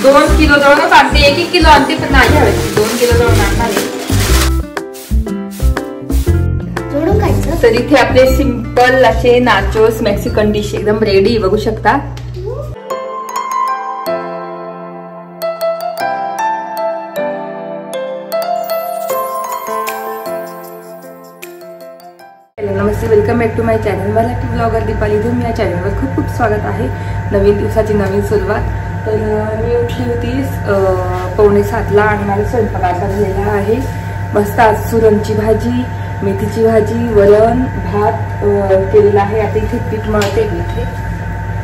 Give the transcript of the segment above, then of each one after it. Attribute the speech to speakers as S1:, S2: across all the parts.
S1: 2 kilo दळूनच आणते, 1-1 kilo आणते पण नाही हवे 2 किलो दळून आणणार आहे. तर इथे आपले सिंपल असे नाचोस मेक्सिकन डिश एकदम रेडी बघू शकता. नमस्ते, welcome back to my channel. Marathi blogger Dipali Dhoom या चॅनलवर खूप खूप स्वागत आहे. नवीन दिवसाची नवीन सुरुवात. तर मी उठली होती 6:45 आणि मला स्वयंपाक आता झालेला आहे. मस्त आज सुरणची भाजी, मेथीची भाजी, वरण, भात केलेला आहे. आता इथे पीठ मळते, इथे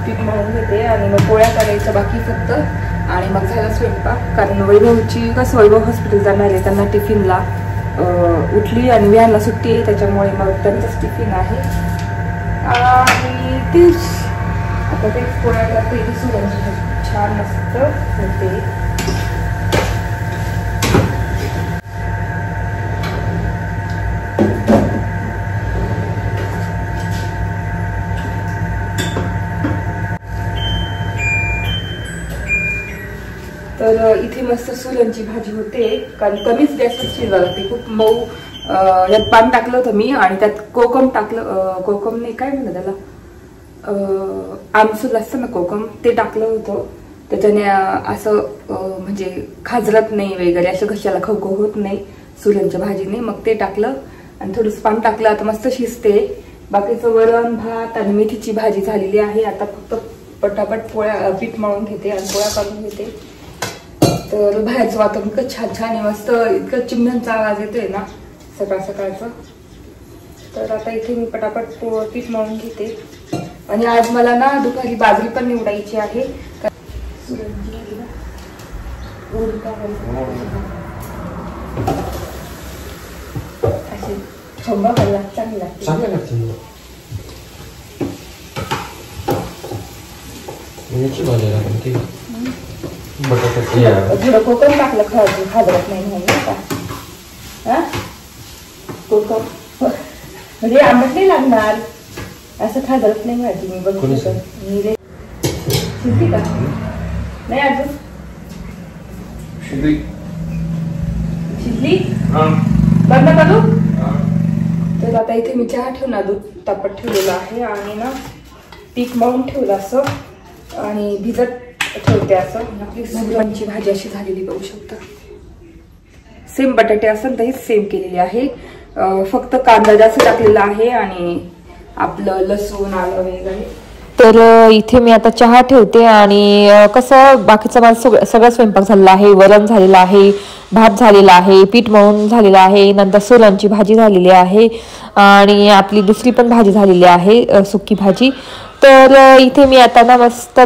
S1: पीठ मळून घेते आणि मग पोळ्या करायचं बाकी फक्त. आणि मग झाला स्वयंपाक. कारण वैभवची कसं वैभव हॉस्पिटल जाणार आहे, त्यांना टिफिनला उठली आणि विहानला सुट्टी आहे, त्याच्यामुळे मग त्यांचाच टिफिन आहे. आणि तेच आता तेच पोळ्या करते. इथे सुरणची छान मस्त होते. तर इथे मस्त सुरणची भाजी होते. कारण कमीच गॅसवर शिजवायला लागते, खूप मऊ. यात पान टाकलं होतं मी आणि त्यात कोकम टाकलं. कोकम नाही, काय म्हणतात त्याला, आमसूल असतं ना कोकम, ते टाकलं होतं. त्याच्याने असं म्हणजे खाजरत नाही वगैरे, असं घशाला खवखव होत नाही सुरणच्या भाजीने. मग ते टाकलं आणि थोडंसं पान टाकलं. आता मस्त शिजते. बाकीचं वरण, भात आणि मेथीची भाजी झालेली आहे. आता फक्त पटापट पोळ्या पीठ मळून घेते आणि पोळ्या करून घेते. तर बाहेरचं वातावरण इतकं छान छान आहे, मस्त. इतकं चिमण्यांचा आवाज येतोय ना सकाळ सकाळचा. तर आता इथे मी पटापट पीठ मळून घेते. आणि आज मला ना दुपारी बाजरी पण निवडायची आहे. असे छंबा खायला चांगली लागते. थोडं कोकम टाकलं खाजरत नाही म्हणून का. कोकम म्हणजे आंबट नाही लागणार, असं खाजरत नाही भाजी. मी बघू शिजली का नाही अजून. शिजली बंद करू. तर आता इथे मी चहा ठेवणार, दूध तापत ठेवलेलं आहे आणि ना पीठ मळून ठेवलं असं आणि भिजत ठेवते. असं आपली सुरणची भाजी अशी झालेली बघू शकता. सेम बटाटे असतात तशीच सेम केलेली आहे. फक्त कांदा जास्त टाकलेला आहे आणि आपलं लसूण आलं वगैरे. तर इथे मी आता चहा ठेवते आणि कसं बाकीचं माझं सगळं स्वयंपाक झालेला आहे. वरण झालेलं आहे, भात झालेला आहे, पीठ मळून झालेलं आहे, नंतर सुरणची भाजी झालेली आहे आणि आपली दुसरी पण भाजी झालेली आहे, सुकी भाजी. तर इथे मी आता ना मस्त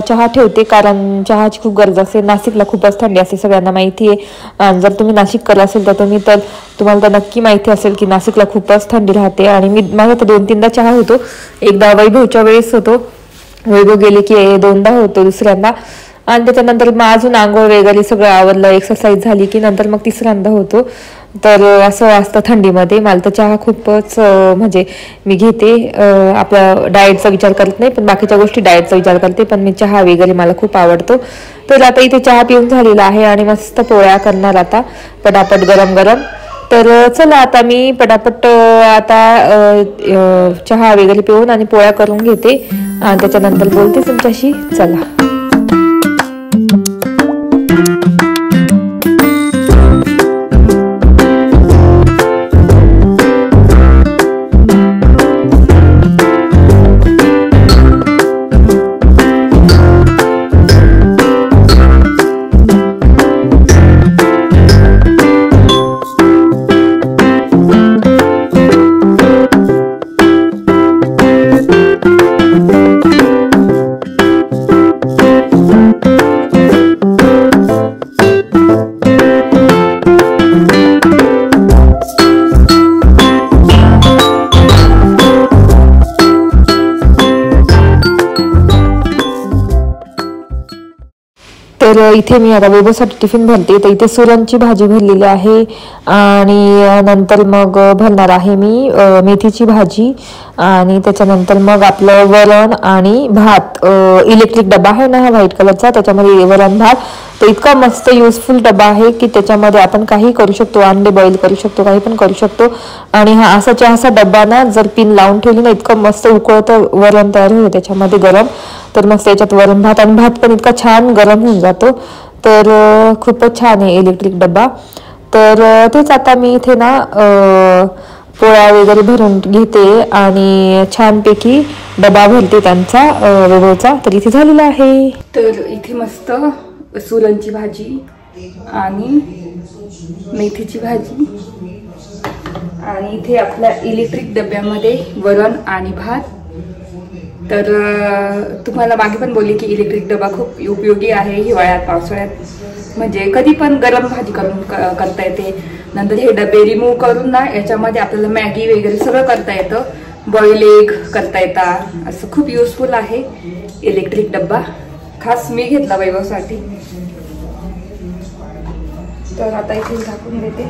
S1: चहा ठेवते, कारण चहाची खूप गरज असते. नाशिकला खूपच थंडी असते, सगळ्यांना माहिती आहे. जर तुम्ही नाशिककर असेल तर तुम्हाला तर नक्की माहिती असेल की नाशिकला खूपच थंडी राहते. आणि माझा तर 2-3दा चहा होतो. एकदा वैभवच्या वेळेस होतो, वैभव गेले की 2दा होतो दुसऱ्यांदा. आणि त्याच्यानंतर मग अजून आंघोळ वगैरे सगळं आवरलं, एक्सरसाइज झाली की नंतर मग 3ऱ्यांदा होतो. तर असं असतं थंडीमध्ये. मला तर चहा खूपच म्हणजे मी घेते. आपला डाएटचा विचार करत नाही, पण बाकीच्या गोष्टी डाएटचा विचार करते, पण मी चहा वगैरे मला खूप आवडतो. तर आता इथे चहा पिऊन झालेला आहे आणि मस्त पोळ्या करणार आता पटापट गरम गरम. तर चला आता मी पटापट आता चहा वगैरे पिऊन आणि पोळ्या करून घेते आणि त्याच्यानंतर बोलते तुमच्याशी. चला. तर इथे मी आता वैभवसाठी टिफिन भरते. तर इथे सुरणची भाजी भरलेली आहे आणि नंतर मग भरणार आहे मी मेथीची भाजी आणि त्याच्यानंतर मग आपलं वरण आणि भात. इलेक्ट्रिक डबा आहे ना हा व्हाईट कलरचा, त्याच्यामध्ये वरण भात
S2: तर इतका मस्त युजफुल डबा आहे की त्याच्यामध्ये आपण काही करू शकतो, अंडे बॉईल करू शकतो, काही पण करू शकतो. आणि हा असा डब्बा ना जर पिन लावून ठेवली ना, इतकं मस्त उकळतं वरण तयार होतं त्याच्यामध्ये गरम. तर मस्त याच्यात वरण भात, आणि भात पण इतका छान गरम होऊन जातो. तर खूपच छान आहे इलेक्ट्रिक डबा. तर तेच आता मी इथे ना पोळ्या वगैरे भरून घेते आणि छानपैकी डबा भरते त्यांचा वैभवचा. तर इथे झालेला आहे.
S1: तर इथे मस्त सुरणची भाजी आणि मेथीची भाजी, आणि इथे आपल्या इलेक्ट्रिक डब्यामध्ये वरण आणि भात. तर तुम्हाला मागे पण बोलली की इलेक्ट्रिक डबा खूप उपयोगी आहे हिवाळ्यात, पावसाळ्यात. म्हणजे कधी पण गरम भाजी करून करता येते. नंतर हे डबे रिमूव्ह करून ना याच्यामध्ये आपल्याला मॅगी वगैरे सगळं करता येतं. बॉईल एग करता येतात. असं खूप युजफुल आहे इलेक्ट्रिक डब्बा. खास मी घेतला वैभवसाठी. तर आता इथे झाकून देते.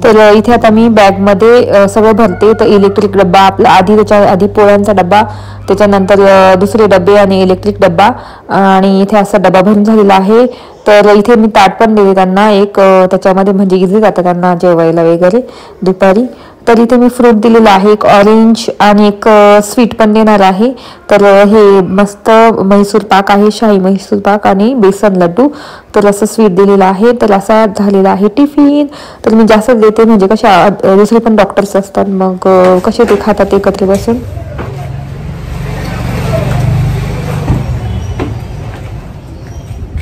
S2: तर इथे आता मी बॅगमध्ये सगळं भरते. तर इलेक्ट्रिक डब्बा आपला आधी, त्याच्या आधी पोळ्यांचा डब्बा, त्याच्यानंतर दुसरे डबे आणि इलेक्ट्रिक डब्बा, आणि इथे असा डबा भरून झालेला आहे. तर इथे मी ताट पण देते त्यांना एक, त्याच्यामध्ये म्हणजे इझी जातं त्यांना जेवायला वगैरे दुपारी. तर इथे मी फ्रूट दिलेला आहे, एक ऑरेंज आणि एक स्वीट पण देणार आहे. तर हे मस्त म्हैसूर पाक आहे, शाही म्हैसूर पाक आणि बेसन लड्डू. तर असं स्वीट दिलेलं आहे. तर असा झालेला आहे टिफिन. तर मी जास्त देते, म्हणजे कशा दुसरे पण डॉक्टर्स असतात, मग कसे ते खातात एकत्र बसून.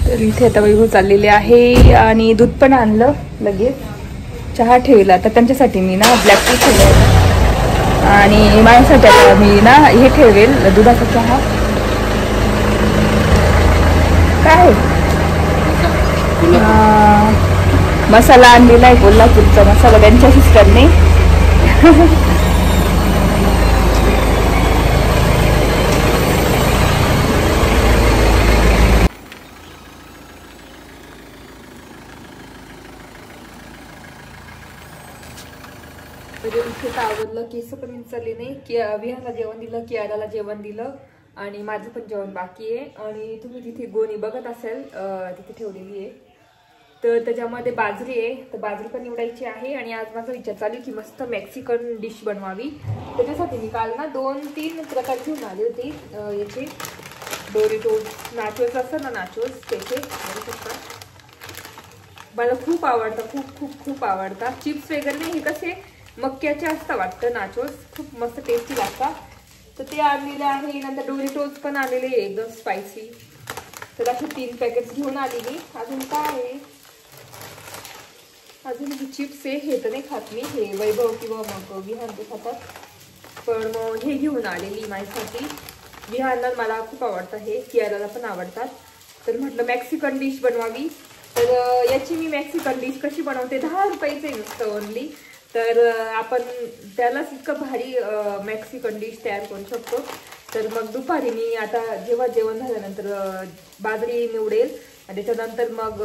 S1: तर इथे आता वैभव चाललेले आहे आणि दूध पण आणलं लगेच. चहा ठेवला तर त्यांच्यासाठी मी ना ब्लॅक टी ठेवला, आणि माझ्यासाठी आता मी ना हे ठेवेल दुधाचा चहा. काय मसाला आणलेला आहे, कोल्हापूरचा मसाला त्यांच्या सिस्टरने. इथे आवडलं, केस पण विचारले नाही की विहानला जेवण दिलं, कियाराला जेवण दिलं, आणि माझं पण जेवण बाकी आहे. आणि तुम्ही तिथे गोणी बघत असेल तिथे ठेवलेली आहे. तर त्याच्यामध्ये बाजरी आहे, तर बाजरी पण निवडायची आहे. आणि आज माझा विचार चालू की मस्त मेक्सिकन डिश बनवावी. त्याच्यासाठी मी काल ना 2-3 प्रकार घेऊन आले होते. याचे डोरिटोज नाचोस असतं ना, नाचोस त्याचे बघू शकता. मला खूप आवडतं, खूप खूप खूप आवडतात. चिप्स वगैरे नाही, हे कसे मक्याचे असतात वाटतं नाचोस, खूप मस्त टेस्टी लागतात. तर ते आणलेले आहे. नंतर डोरिटोज पण आलेले एकदम स्पायसी. तर असे 3 पॅकेट्स घेऊन आली मी. अजून काय आहे, अजून हे चिप्स आहे, हे तर नाही खात मी, हे वैभव किंवा मग विहान ते खातात. पण मग हे घेऊन आलेली माझ्यासाठी. विहानला मला खूप आवडतं हे, कियाराला पण आवडतात. तर म्हटलं मेक्सिकन डिश बनवावी. तर याची मी मेक्सिकन डिश कशी बनवते, 10 रुपयाचे नुसतं ओनली. तर आपण त्यालाच इतकं भारी मेक्सिकन डिश तयार करू शकतो. तर मग दुपारी मी आता जेव्हा जेवण झाल्यानंतर बाजरी निवडेल, आणि त्याच्यानंतर मग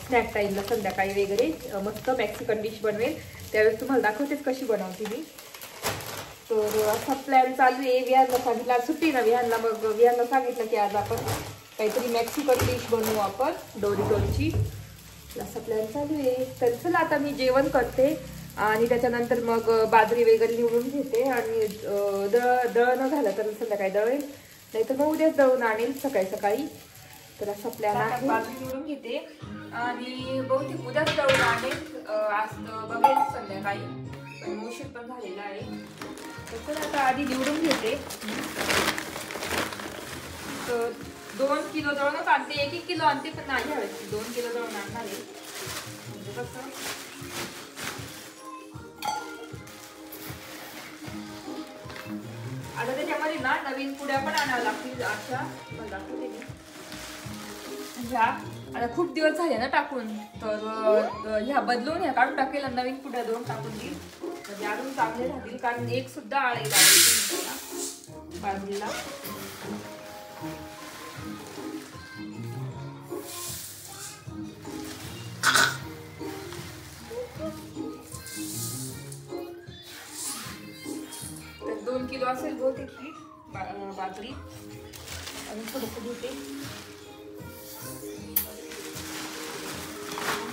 S1: स्नॅक टाईमला संध्याकाळी वगैरे मस्त मेक्सिकन डिश बनवेल. त्यावेळेस तुम्हाला दाखवतेच कशी बनवते मी. तर असा प्लॅन चालू आहे. विहानला सांगितलं, आज सुट्टी ना विहानला, मग विहानला सांगितलं की आज आपण काहीतरी मेक्सिकन डिश बनवू आपण डोरिटोजची. असा प्लॅन चालू आहे. तर चला आता मी जेवण करते आणि त्याच्यानंतर मग बाजरी वगैरे निवडून घेते, आणि दळणं झालं तर संध्याकाळी दळेल, नाही तर मग उद्याच दळून आणेल सकाळी सकाळी. तर असा प्लॅन आहे. बाजरी निवडून घेते आणि बहुतेक उद्याच दळून आणेल, आज बघेल संध्याकाळी, पण उशीर पण झालेला आहे. तर आता आधी निवडून घेते. तर 2 किलो दळूनच आणते, 1-1 किलो आणते, पण नाही हवेत 2 किलो दळून आणणार आहे. म्हणजे कसं आता त्याच्यामध्ये ना नवीन पुड्या पण आणाव्या लागतील. अशा मला दाखवते मी. ह्या आता खूप दिवस झाले ना टाकून, तर ह्या बदलून ह्या काढून टाकेल, नवीन पुड्या 2 टाकून देईल, म्हणजे अजून चांगले राहतील. कारण एक सुद्धा आळे लावायचे बाजरीला. किलो असेल बहुतेक ही बाजरी. आणि थोडंसं घेते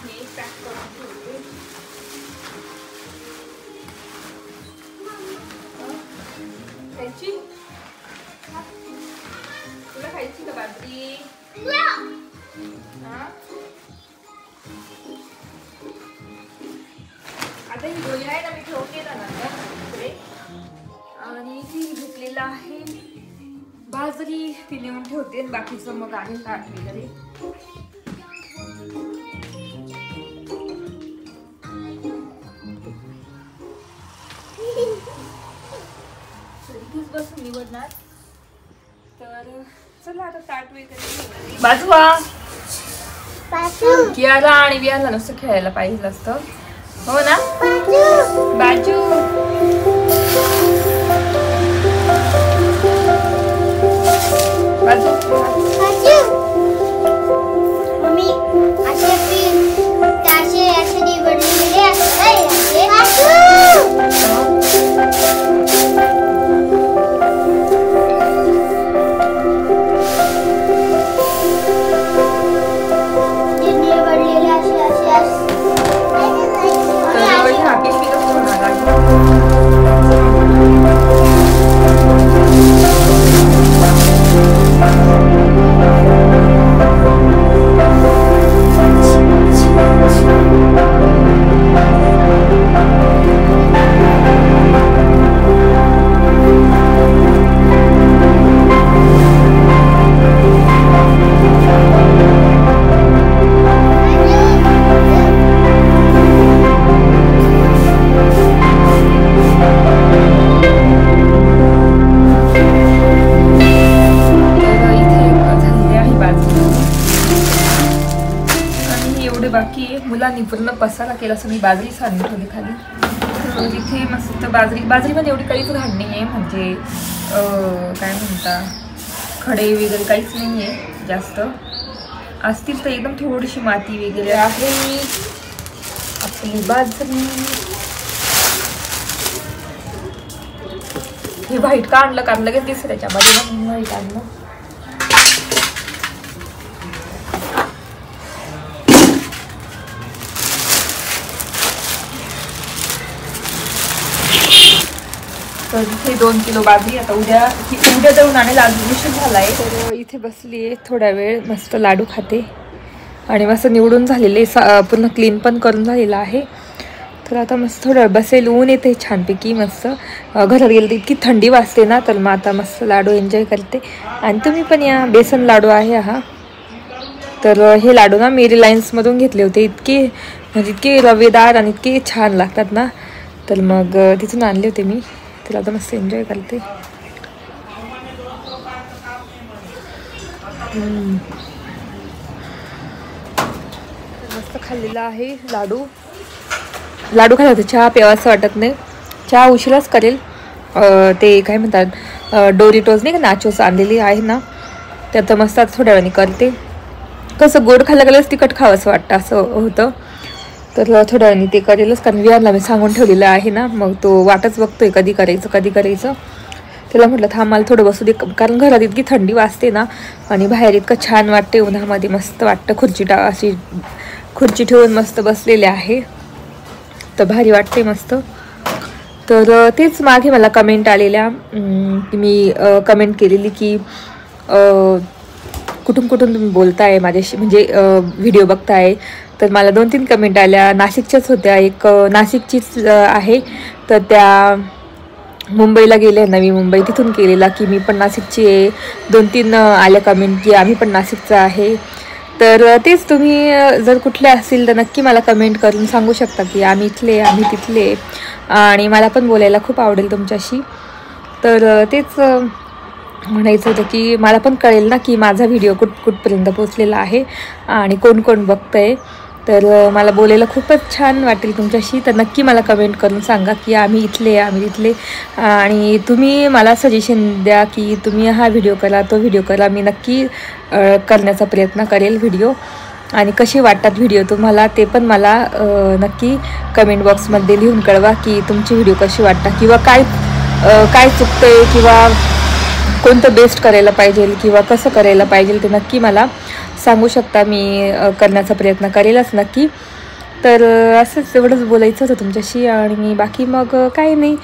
S1: हे पॅक करून ठेवते. खायची तुला खायची का बाजरी? आता ही गोळी आहे ना मी ठेवते ना इकडे. आणि ती घेतलेलं आहे बाजरी ती नेऊन ठेवते आणि बाकीचं मग आहे ताट वगैरे. इथेच बसून निवडणार. तर चला आता ताट वगैरे बाजूला कियाला आणि बियाला नुसतं खेळायला पाहिजे असतं. हो ना बाजू. बाकी मुलांनी पूर्ण पसारा केला. असं मी बाजरी सांडून ठेवली खाली. इथे मस्त बाजरीमध्ये एवढी काहीच घाण नाही आहे. म्हणजे काय म्हणता खडे वगैरे काहीच नाही आहे जास्त. असतील तर एकदम थोडीशी माती वगैरे आहे. आपली बाजरी हे व्हाईट का आणलं कारण लगेच दिसतं त्याच्यामध्ये व्हाईट आणलं. तर इथे 2 किलो बाजरी. आता उद्या जाऊन आणायला आज उशीर झाला आहे. तर इथे बसली आहे थोडा वेळ मस्त लाडू खाते. आणि मस्त निवडून झालेले पूर्ण क्लीन पण करून झालेलं आहे. तर आता मस्त थोडं बसेल. ऊन येते छानपैकी मस्त. घरात गेलं तर इतकी थंडी वाजते ना. तर मग आता मस्त लाडू एन्जॉय करते. आणि तुम्ही पण या. बेसन लाडू आहे हा. तर हे लाडू ना मी रिलायन्समधून घेतले होते. इतके रवेदार आणि इतके छान लागतात ना. तर मग तिथून आणले होते मी. तर आता मस्त एन्जॉय करते. मस्त खाल्लेला आहे लाडू खायला होते. चहा प्यावासं वाटत नाही. चहा उशिराच करेल. ते काय म्हणतात डोरिटोज नाही का नाचोस आणलेली आहे ना. त्यात मस्त आता थोड्या वेळाने करते. कसं गोड खायला गेलंच तिखट खावंसं वाटतं असं होतं. तर थोड्या वेळाने ते करेलच. कारण विहारला मी सांगून ठेवलेलं आहे ना. मग तो वाटच बघतोय कधी करायचं. त्याला म्हटलं थांब मला थोडं बसू दे. कारण घरात इतकी थंडी वाजते ना. आणि बाहेर इतकं छान वाटते उन्हामध्ये. मस्त वाटतं. खुर्ची ठेवून मस्त बसलेले आहे. तर भारी वाटते मस्त. तर तेच मागे मला कमेंट आलेल्या की मी कमेंट केलेली की कुठून तुम्ही बोलताय माझ्याशी म्हणजे व्हिडिओ बघताय. तर मला 2-3 कमेंट आल्या. नाशिकच्याच होत्या. एक नाशिकचीच आहे. तर त्या मुंबईला गेले. नवी मुंबई तिथून केलेला की मी पण नाशिकची आहे. 2-3 आल्या कमेंट की आम्ही पण नाशिकचं आहे. तर तेच तुम्ही जर कुठले असतील तर नक्की मला कमेंट करून सांगू शकता की आम्ही इथले आम्ही तिथले. आणि मला पण बोलायला खूप आवडेल तुमच्याशी. तर तेच म्हणायचं होतं की मला पण कळेल ना की माझा व्हिडिओ कुठपर्यंत पोचलेला आहे आणि कोण बघतंय. तर मला बोलायला खूपच छान वाटेल तुमच्याशी. तर नक्की मला कमेंट करून सांगा की आम्ही इथले आम्ही तिथले. आणि तुम्ही मला सजेशन द्या की तुम्ही हा व्हिडिओ करा तो व्हिडिओ करा. मी नक्की करण्याचा प्रयत्न करेल व्हिडिओ. आणि कसे वाटतात व्हिडिओ तुम्हाला ते पण मला नक्की कमेंट बॉक्समध्ये लिहून कळवा की तुमची व्हिडिओ कशी वाटतात. किंवा काय
S2: काय चुकतंय किंवा कोणतं बेस्ट करायला पाहिजे किंवा कसं करायला पाहिजे ते नक्की मला सांगू शकता. मी करण्याचा प्रयत्न करेलच नक्की. तर असंच एवढंच बोलायचं होतं तुमच्याशी. आणि बाकी मग काही नाही,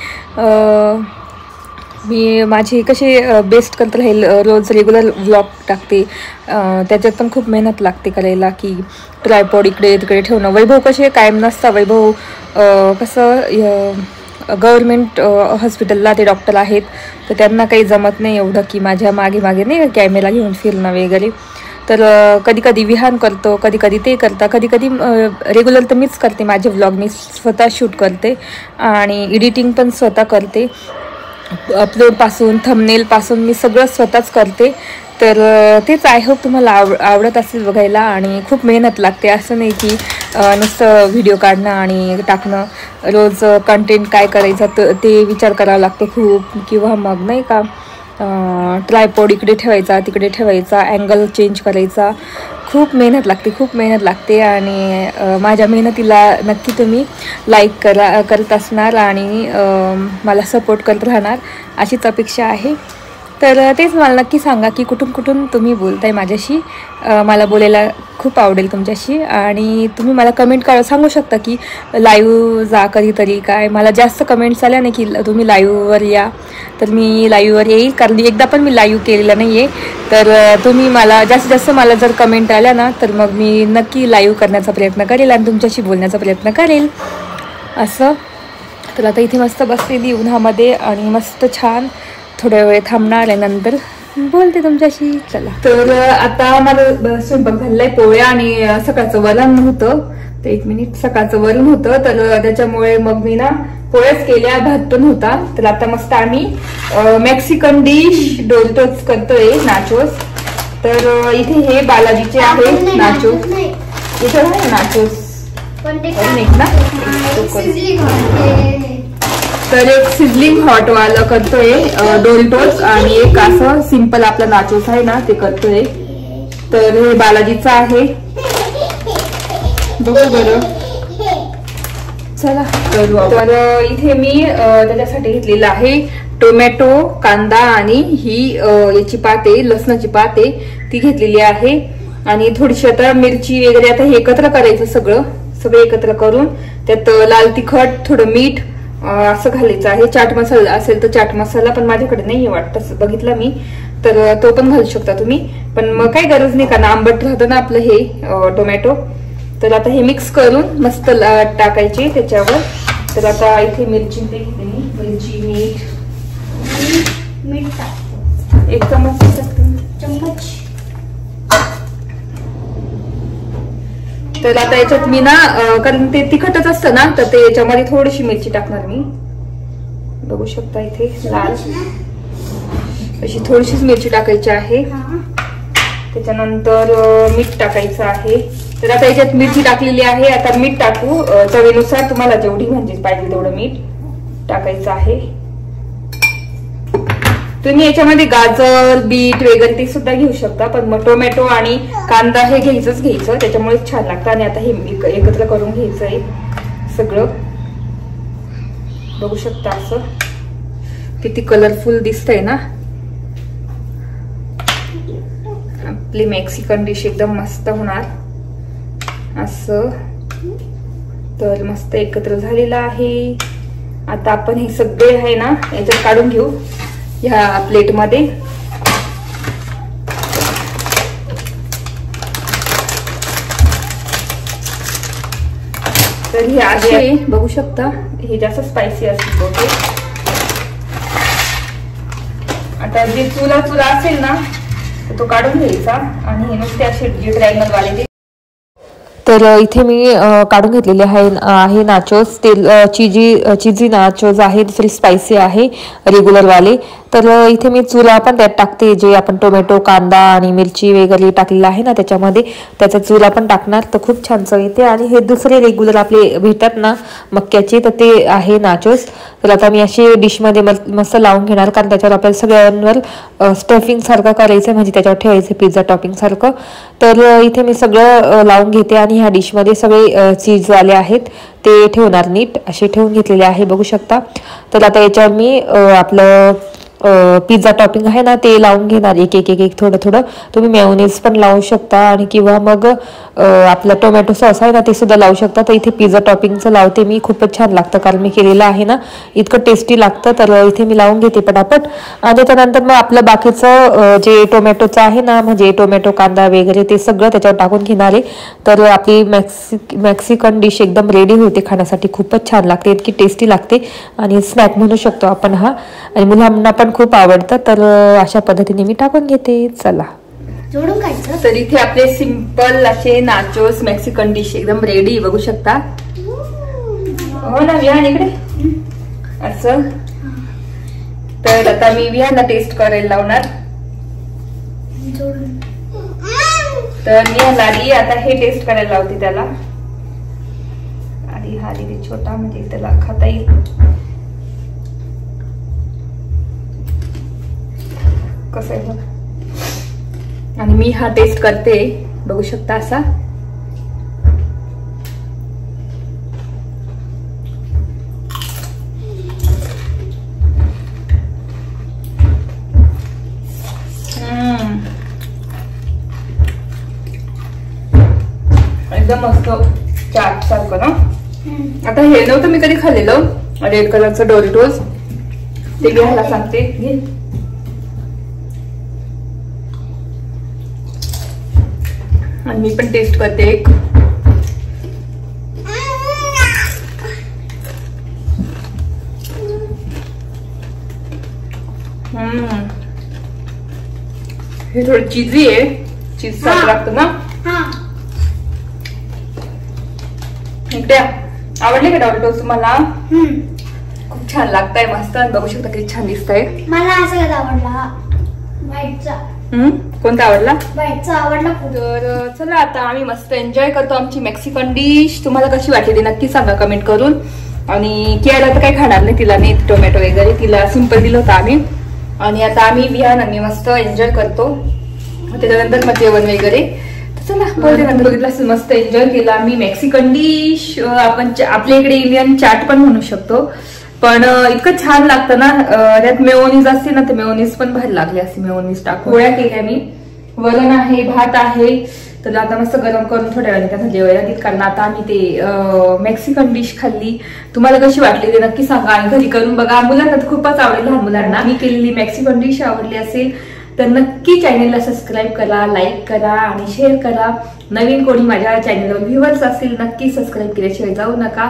S2: मी माझी कशी बेस्ट करत राहील, रोज रेग्युलर व्लॉग टाकते. त्याच्यात पण खूप मेहनत लागते करायला, की ट्रायपॉड इकडे तिकडे ठेवणं. वैभव कसे कायम नसता. वैभव कसं गव्हर्मेंट हॉस्पिटलला ते डॉक्टर आहेत, तर त्यांना काही जमत नाही एवढं की माझ्या मागे मागे नाही कॅमेरा घेऊन फिरणं वगैरे. तर कधी कधी विहान करतो, कधी कधी ते करता, कधी कधी रेग्युलर तर मीच करते. माझे व्लॉग मी स्वतः शूट करते आणि एडिटिंग पण स्वतः करते. अपलोडपासून थंबनेलपासून मी सगळं स्वतःच करते. तर तेच आय होप तुम्हाला आवडत असेल बघायला. आणि खूप मेहनत लागते, असं नाही की नुसतं व्हिडिओ काढणं आणि टाकणं. रोज कंटेंट काय करायचं ते विचार करावा लागतो खूप. किंवा मग नाही का ट्रायपॉड इकडे ठेवायचा तिकडे ठेवायचा, अँगल चेंज करायचा. खूप मेहनत लागते. आणि माझ्या मेहनतीला नक्की तुम्ही लाईक करत असणार आणि मला सपोर्ट करत राहणार अशीच अपेक्षा आहे. तर तेच मला नक्की सांगा की कुठून कुठून तुम्ही बोलताय माझ्याशी. मला बोलायला खूप आवडेल तुमच्याशी. आणि तुम्ही मला कमेंट सांगू शकता की लाईव्ह जा कधीतरी. काय मला जास्त कमेंट्स आल्या नाही की तुम्ही लाईव्हवर या, तर मी लाईव्हवर येईल. कारण एकदा पण मी लाईव्ह केलेलं नाही आहे. तर तुम्ही मला जास्तीत जास्त मला जर कमेंट आल्या ना, तर मग मी नक्की लाईव्ह करण्याचा प्रयत्न करेल आणि तुमच्याशी बोलण्याचा प्रयत्न करेल असं. तर आता इथे मस्त बसलेली उन्हामध्ये आणि मस्त छान थोड्या वेळ थांबणार आहे, नंतर बोलते तुमच्याशी. चला, तर आता मला स्वयंपाक झालेला आहे. पोळ्या आणि सकाळचं वरण होतं. तर एक मिनिट, सकाळचं वरण होतं तर त्याच्यामुळे मग मी ना पोळ्याच केल्या, भात पण होता. तर आता मस्त आम्ही मेक्सिकन डिश डोरिटोस करतोय, नाचोस. तर इथे हे बालाजीचे आहे नाचोस. इथे आहे नाचोस तर एक सिझलिंग हॉट वाला करतोय डोरिटोस आणि एक असं सिंपल आपला नाचोस आहे ना ते करतोय. तर हे बालाजीचं आहे. बघू बरं, चला करू. तर इथे मी त्याच्यासाठी घेतलेलं आहे टोमॅटो, कांदा आणि ही याची पात आहे, लसणाची पात आहे ती घेतलेली आहे. आणि थोडीशी आता मिरची वगैरे. आता हे एकत्र करायचं, सगळं एकत्र करून त्यात लाल तिखट, थोडं मीठ असं घालायचं आहे. चाट मसाला असेल तर चाट मसाला, पण माझ्याकडे नाही वाटतं, बघितला मी, तर तो पण घालू शकता तुम्ही. पण मग काही गरज नाही, कारण आंबट राहतं ना आपलं हे टोमॅटो. तर आता हे मिक्स करून मस्त टाकायचे त्याच्यावर. तर आता इथे मिरची मीठ एक चमच. तर आता याच्यात मी ना, कारण ते तिखटच असतं ना, तर ते याच्यामध्ये थोडीशी मिरची टाकणार मी. बघू शकता इथे लाल अशी थोडीशीच मिरची टाकायची आहे. त्याच्यानंतर मीठ टाकायचं आहे. तर आता याच्यात मिरची टाकलेली आहे. आता मीठ टाकू चवीनुसार, तुम्हाला जेवढी म्हणजे पाहिजे तेवढं मीठ टाकायचं आहे. तुम्ही याच्यामध्ये गाजर, बीट वगैरे ते सुद्धा घेऊ शकता, पण मग टोमॅटो आणि कांदा हे घ्यायचं, त्याच्यामुळे छान लागतं. आणि आता हे एकत्र करून घ्यायचंय सगळं. बघू शकता असं किती कलरफुल दिसतंय ना आपली मेक्सिकन डिश. एकदम मस्त होणार असं. तर मस्त एकत्र झालेलं आहे. आता आपण हे सगळे आहे ना याच्यात काढून घेऊ ह्या प्लेटमध्ये. तर हे आहे, बघू शकता हे जास्त स्पायसी असतील बहुतेक. आता जे चुला असेल ना तो काढून घ्यायचा आणि हे नुसते असे जे ट्रायंगल वाले. तर इथे मी काढून घेतलेले आहे नाचोस. ते चिजी नाचोस आहे, दुसरी स्पायसी आहे रेग्युलरवाले. तर इथे मी चुरा पण त्यात टाकते, जे आपण टोमॅटो कांदा आणि मिरची वगैरे टाकलेला आहे ना त्याच्यामध्ये, त्याचा चुरा पण टाकणार तर खूप छान चव येते. आणि हे दुसरे रेग्युलर आपले भेटतात ना मक्याचे, तर ते आहे नाचोस. तर आता मी अशी डिशमध्ये मस्त लावून घेणार, कारण त्याच्यावर आपल्याला सगळ्यांवर स्टफिंग सारखं करायचं, म्हणजे त्याच्यावर ठेवायचं पिझ्झा टॉपिंग सारखं. तर इथे मी सगळं लावून घेते आणि ह्या डिशमध्ये सगळे चीजवाले आहेत ते ठेवणार नीट, असे ठेवून घेतलेले आहे बघू शकता. तर आता याच्यावर मी आपलं पिझ्झा टॉपिंग आहे ना ते लावून घेणार, एक एक एक एक थोडं थोडं. तुम्ही मेयोनीज पण लावू शकता आणि किंवा मग आपलं टोमॅटो सॉस आहे ना ते सुद्धा लावू शकता. तर इथे पिझ्झा टॉपिंगचं लावते मी, खूपच छान लागतं कारण मी केलेलं आहे ना, इतकं टेस्टी लागतं. तर इथे मी लावून घेते पटापट. आणि त्यानंतर मग आपलं बाकीचं जे टोमॅटोचं आहे ना, म्हणजे टोमॅटो कांदा वगैरे ते सगळं त्याच्यावर टाकून घेणार आहे. तर आपली मेक्सिकन डिश एकदम रेडी होते खाण्यासाठी, खूपच छान लागते, इतकी टेस्टी लागते आणि स्नॅक म्हणू शकतो आपण हा. आणि मुलांना पण खूप आवडतं. तर अशा पद्धतीने मी टाकून घेते. चला
S1: जोडून खायचं. तर इथे आपले सिंपल असे नाचोस मेक्सिकन डिश एकदम रेडी बघू शकता. हो ना विहान इकडे असं. तर आता मी विहानला टेस्ट करायला लावणार. तर विहानला आधी आता हे टेस्ट करायला लावते त्याला. आधी हा दिली छोटा, म्हणजे त्याला खाता येईल. कसं आहे बघ. आणि मी हा टेस्ट करते बघू शकता असा. एकदम मस्त चाट सारखं ना. आता हे नव्हतं मी कधी खाल्लेलं, रेड कलरचं डोरिटोस, ते घ्यायला सांगते. घे. आणि मी पण टेस्ट करते एक. हे थोडं चीजी आहे, चीज सारखं लागतं ना. इकडे आवडले का डॉरिटोस तुम्हाला? खूप छान लागतंय, मस्त. बघू शकता किती छान दिसतंय.
S3: मला हा सगळ्यात आवडला व्हाईटचा.
S1: कोणता आवडला?
S3: व्हाईटचा आवडला.
S1: तर चला आता आम्ही मस्त एन्जॉय करतो आमची मेक्सिकन डिश. तुम्हाला कशी वाटली ते नक्की सांगा कमेंट करून. आणि कियाला तर काही खाणार नाही, तिला नाही टोमॅटो वगैरे, तिला सिंपल दिलं होतं आम्ही. आणि आता आम्ही विहान आम्ही मस्त एन्जॉय करतो. त्याच्यानंतर मग जेवण वगैरे. चला बोलते नंतर. बघितलं असेल मस्त एन्जॉय केला आम्ही मेक्सिकन डिश. आपण आपल्या इकडे इंडियन चाट पण म्हणू शकतो, पण इतकं छान लागतं ना. त्यात मेयोनीज असते ना, तर मेयोनीज पण भारी लागली असते. मेयोनीज टाकून पोळ्या केल्या मी, वरण आहे, भात आहे. तर आता मस्त गरम करून थोड्या वेळाने त्यांना जेवायला देत, कारण आता आम्ही ते मेक्सिकन डिश खाल्ली. तुम्हाला कशी वाटली ते नक्की सांगा आणि घरी करून बघा. मुलांना तर खूपच आवडेल, लहान मुलांना. मी केलेली मेक्सिकन डिश आवडली असेल तर नक्की चॅनेलला सबस्क्राईब करा, लाईक करा आणि शेअर करा. नवीन कोणी माझ्या चॅनेलवर व्ह्युअर्स असतील नक्की सबस्क्राईब केल्याशिवाय जाऊ नका.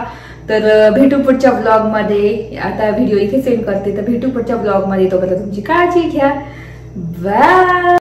S1: तर भेटू पुढच्या ब्लॉग मध्ये. आता व्हिडिओ इथे सेंड करते, तर भेटू पुढच्या ब्लॉग मध्ये. तोपर्यंत तुमची काळजी घ्या. बाय.